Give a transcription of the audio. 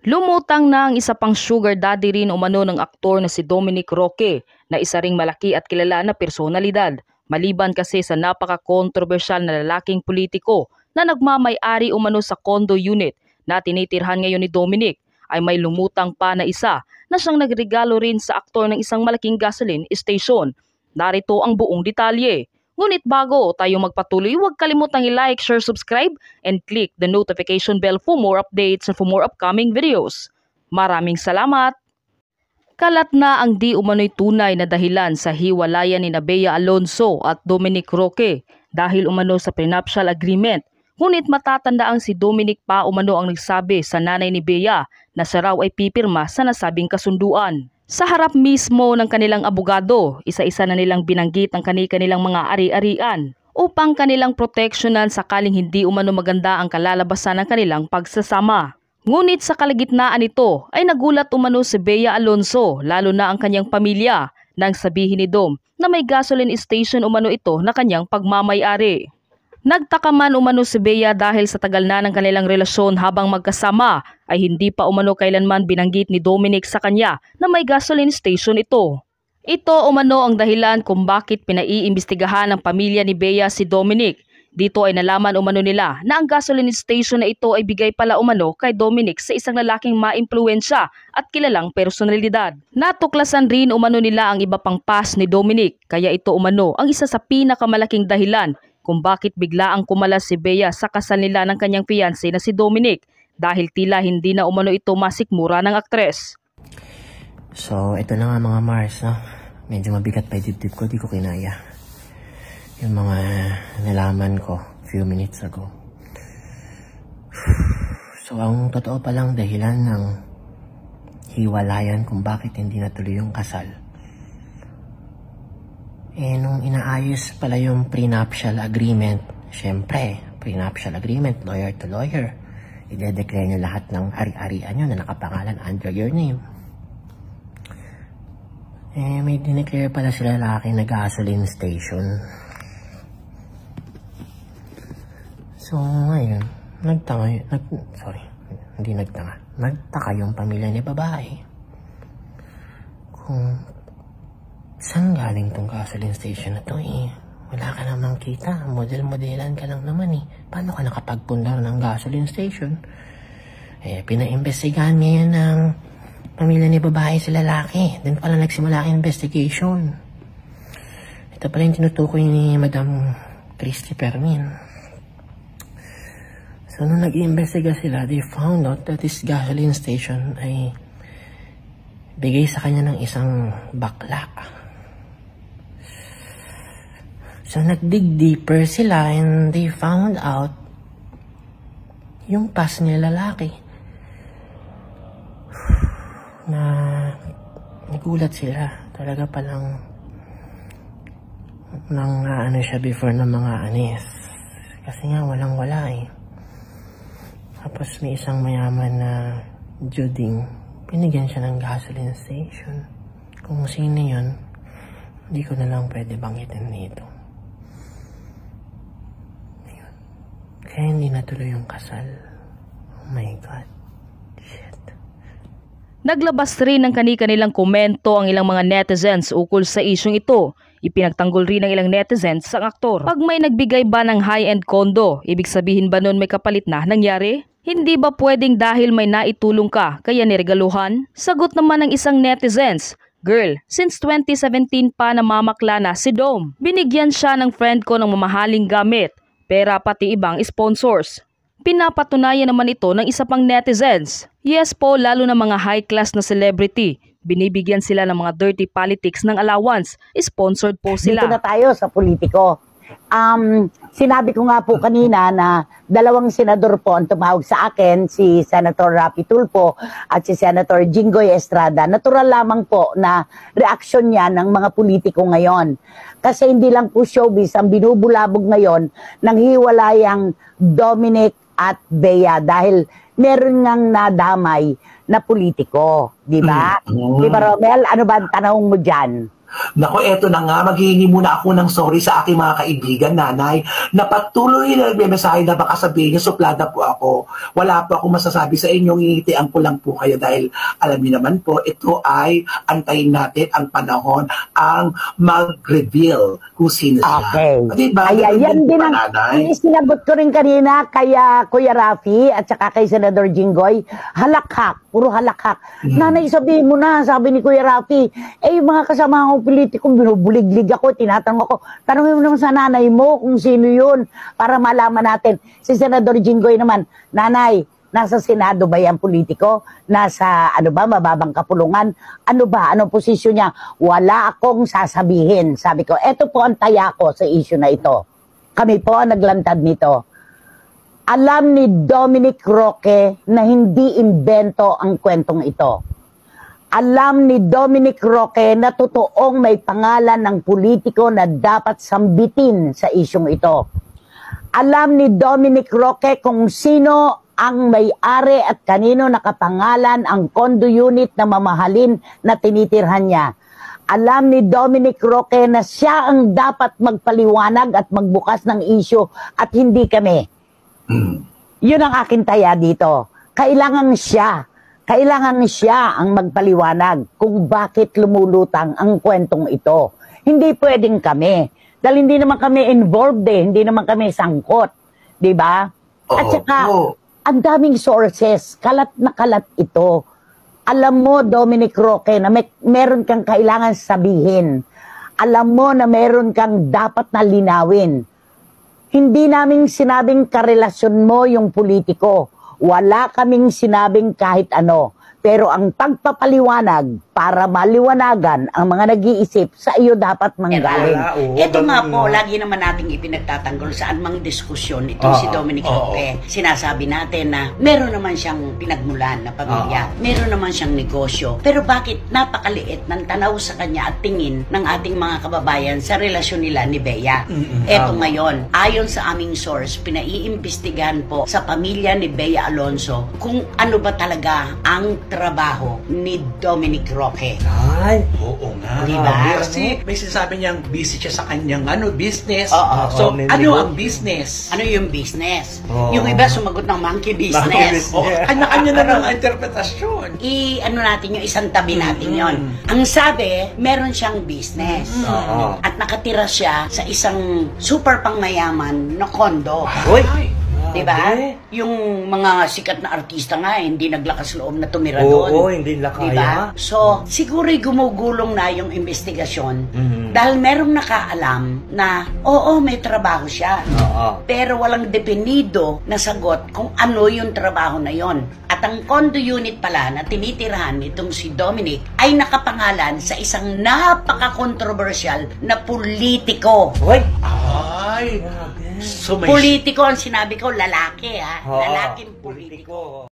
Lumutang na ang isa pang sugar daddy rin umano ng aktor na si Dominic Roque na isa ring malaki at kilala na personalidad. Maliban kasi sa napaka-kontrobersyal na lalaking politiko na nagmamay-ari umano sa condo unit na tinitirhan ngayon ni Dominic, ay may lumutang pa na isa na siyang nagregalo rin sa aktor ng isang malaking gasoline station. Narito ang buong detalye. Ngunit bago tayo magpatuloy, huwag kalimutang i-like, share, subscribe, and click the notification bell for more updates and for more upcoming videos. Maraming salamat! Kalat na ang di umano'y tunay na dahilan sa hiwalayan ni Bea Alonzo at Dominic Roque dahil umano sa prenuptial agreement. Ngunit matatandaang si Dominic pa umano ang nagsabi sa nanay ni Bea na siya raw ay pipirma sa nasabing kasunduan. Sa harap mismo ng kanilang abogado, isa-isa na nilang binanggit ang kanilang mga ari-arian upang kanilang proteksyonan sakaling hindi umano maganda ang kalalabasan ng kanilang pagsasama. Ngunit sa kalagitnaan nito ay nagulat umano si Bea Alonzo, lalo na ang kanyang pamilya, nang sabihin ni Dom na may gasoline station umano ito na kanyang pagmamay-ari. Nagtaka man umano si Bea dahil sa tagal na ng kanilang relasyon habang magkasama ay hindi pa umano kailanman binanggit ni Dominic sa kanya na may gasoline station ito. Ito umano ang dahilan kung bakit pinaiimbestigahan ng pamilya ni Bea si Dominic. Dito ay nalaman umano nila na ang gasoline station na ito ay bigay pala umano kay Dominic sa isang lalaking maimpluwensya at kilalang personalidad. Natuklasan rin umano nila ang iba pang past ni Dominic, kaya ito umano ang isa sa pinakamalaking dahilan kung bakit biglaang kumalas si Bea sa kasal nila ng kanyang fiancé na si Dominic dahil tila hindi na umano ito masikmura ng aktres. So, ito na nga mga Mars, no? Medyo mabigat pa yung dibdib ko, di ko kinaya. Yung mga nalaman ko few minutes ago. So, ang totoo palang dahilan ng hiwalayan kung bakit hindi natuloy yung kasal. Nung inaayos pala yung prenuptial agreement, syempre, prenuptial agreement, lawyer to lawyer, i-declare nyo lahat ng ari-arian nyo na nakapangalan under your name. May dineclare pala sila lalaki na gasoline station. So, ngayon, nagtaka yung pamilya ni babae kung saan galing tong gasoline station na to Wala ka namang kita, model-modelan ka lang naman Paano ka nakapagpundar ng gasoline station? Pinaimbestigahan ngayon ng pamilya ni babae si lalaki. Then pala nagsimula ang investigation. Ito pala yung tinutukoy ni Madam Christy Permin. So, nung nag-iimbestiga sila, they found out that this gasoline station ay bigay sa kanya ng isang bakla. So, nag-dig deeper sila and they found out yung past niya lalaki. Na nagulat sila. Talaga palang ano siya before ng mga anis. Kasi nga walang-wala Tapos may isang mayaman na Juding, binigyan siya ng gasoline station. Kung sino yun, hindi ko na lang pwede banggitin dito. Ayun. Kaya hindi natuloy yung kasal. Oh my God. Shit. Naglabas rin ng kanilang komento ang ilang mga netizens ukol sa isyong ito. Ipinagtanggol rin ng ilang netizens sa aktor. Pag may nagbigay ba ng high-end condo, ibig sabihin ba nun may kapalit na nangyari? Hindi ba pwedeng dahil may naitulong ka kaya niregaluhan? Sagot naman ng isang netizens, "Girl, since 2017 pa namamakla na si Dom. Binigyan siya ng friend ko ng mamahaling gamit, pera pati ibang sponsors." Pinapatunayan naman ito ng isa pang netizens. Yes po, lalo na mga high-class na celebrity. Binibigyan sila ng mga dirty politics ng allowance. Sponsored po sila. Dito na tayo sa politiko. Sinabi ko nga po kanina na 2 senador po ang tumawag sa akin, si Senator Rapi Tulfo at si Senator Jinggoy Estrada. Natural lamang po na reaksyon niya ng mga politiko ngayon. Kasi hindi lang po showbiz ang binubulabog ngayon ng hiwalayang Dominic at Bea dahil meron ngang nadamay na politiko. Di ba? Di ba, Romel? Ano ba ang tanong mo dyan? Nako, eto na nga, maghihingi muna ako ng sorry sa aking mga kaibigan, nanay, na patuloy na nagmemesahe na baka sabihin niyo, suplada po ako. Wala po akong masasabi sa inyo, ngingitian ko lang po kayo dahil alam niyo naman po, ito ay antayin natin ang panahon ang mag-reveal kung sino siya. Okay. Diba? Ay, yan din ang sinagot ko rin kanina kaya Kuya Rafi at saka kay Senador Jinggoy. Halakhak, puro halakhak. Nanay, sabihin mo na, sabi ni Kuya Rafi, yung mga kasama kong politiko, binubuliglig ako, tinatanong ako, tanongin mo naman sa nanay mo kung sino yun para malaman natin. Si Senador Jinggoy naman, nanay, nasa Senado ba yan politiko? Nasa mababang kapulungan? Ano ba? Anong posisyon niya? Wala akong sasabihin. Sabi ko, eto po ang taya ko sa issue na ito. Kami po ang naglantad nito. Alam ni Dominic Roque na hindi imbento ang kwentong ito. Alam ni Dominic Roque na totoong may pangalan ng politiko na dapat sambitin sa isyong ito. Alam ni Dominic Roque kung sino ang may-ari at kanino nakapangalan ang condo unit na mamahalin na tinitirhan niya. Alam ni Dominic Roque na siya ang dapat magpaliwanag at magbukas ng issue at hindi kami. Yun ang akin taya dito. Kailangan siya ang magpaliwanag kung bakit lumulutang ang kwentong ito. Hindi pwedeng kami. Dahil hindi naman kami involved hindi naman kami sangkot. Diba? At saka, ang daming sources, kalat na kalat ito. Alam mo, Dominic Roque, na meron kang kailangan sabihin. Alam mo na meron kang dapat na linawin. Hindi namin sinabing karelasyon mo yung politiko. Wala kaming sinabing kahit ano. Pero ang pagpapaliwanag para maliwanagan ang mga nag-iisip sa iyo dapat manggaling. Ito nga po, lagi naman nating ipinagtatanggol saan mang diskusyon itong si Dominic Roque. Sinasabi natin na meron naman siyang pinagmulan na pamilya, meron naman siyang negosyo. Pero bakit napakaliit ng tanaw sa kanya at tingin ng ating mga kababayan sa relasyon nila ni Bea? Ito ngayon, ayon sa aming source, pinaiimbestigahan po sa pamilya ni Bea Alonzo kung ano ba talaga ang trabaho ni Dominic Roque. Ay, oo nga. Diba? Kasi may sinasabi niyang busy siya sa kanyang business. So, ano ang business? Ano yung business? Yung iba sumagot ng monkey business. Kanya-kanya na ng interpretasyon. Ano natin yung isang tabi natin yon. Ang sabi, meron siyang business. At nakatira siya sa isang super pangmayaman na kondo. Diba? Yung mga sikat na artista nga, hindi naglakas loob na tumira doon. Oo, hindi nila kaya. Diba? So, siguro'y gumugulong na yung investigasyon dahil merong nakaalam na, oo, may trabaho siya. Pero walang definido na sagot kung ano yung trabaho na yon. At ang condo unit pala na tinitirahan nitong si Dominic ay nakapangalan sa isang napaka-controversial na politiko. Ay, so Politiko ang sinabi ko, lalaki ha. Lalaking politiko.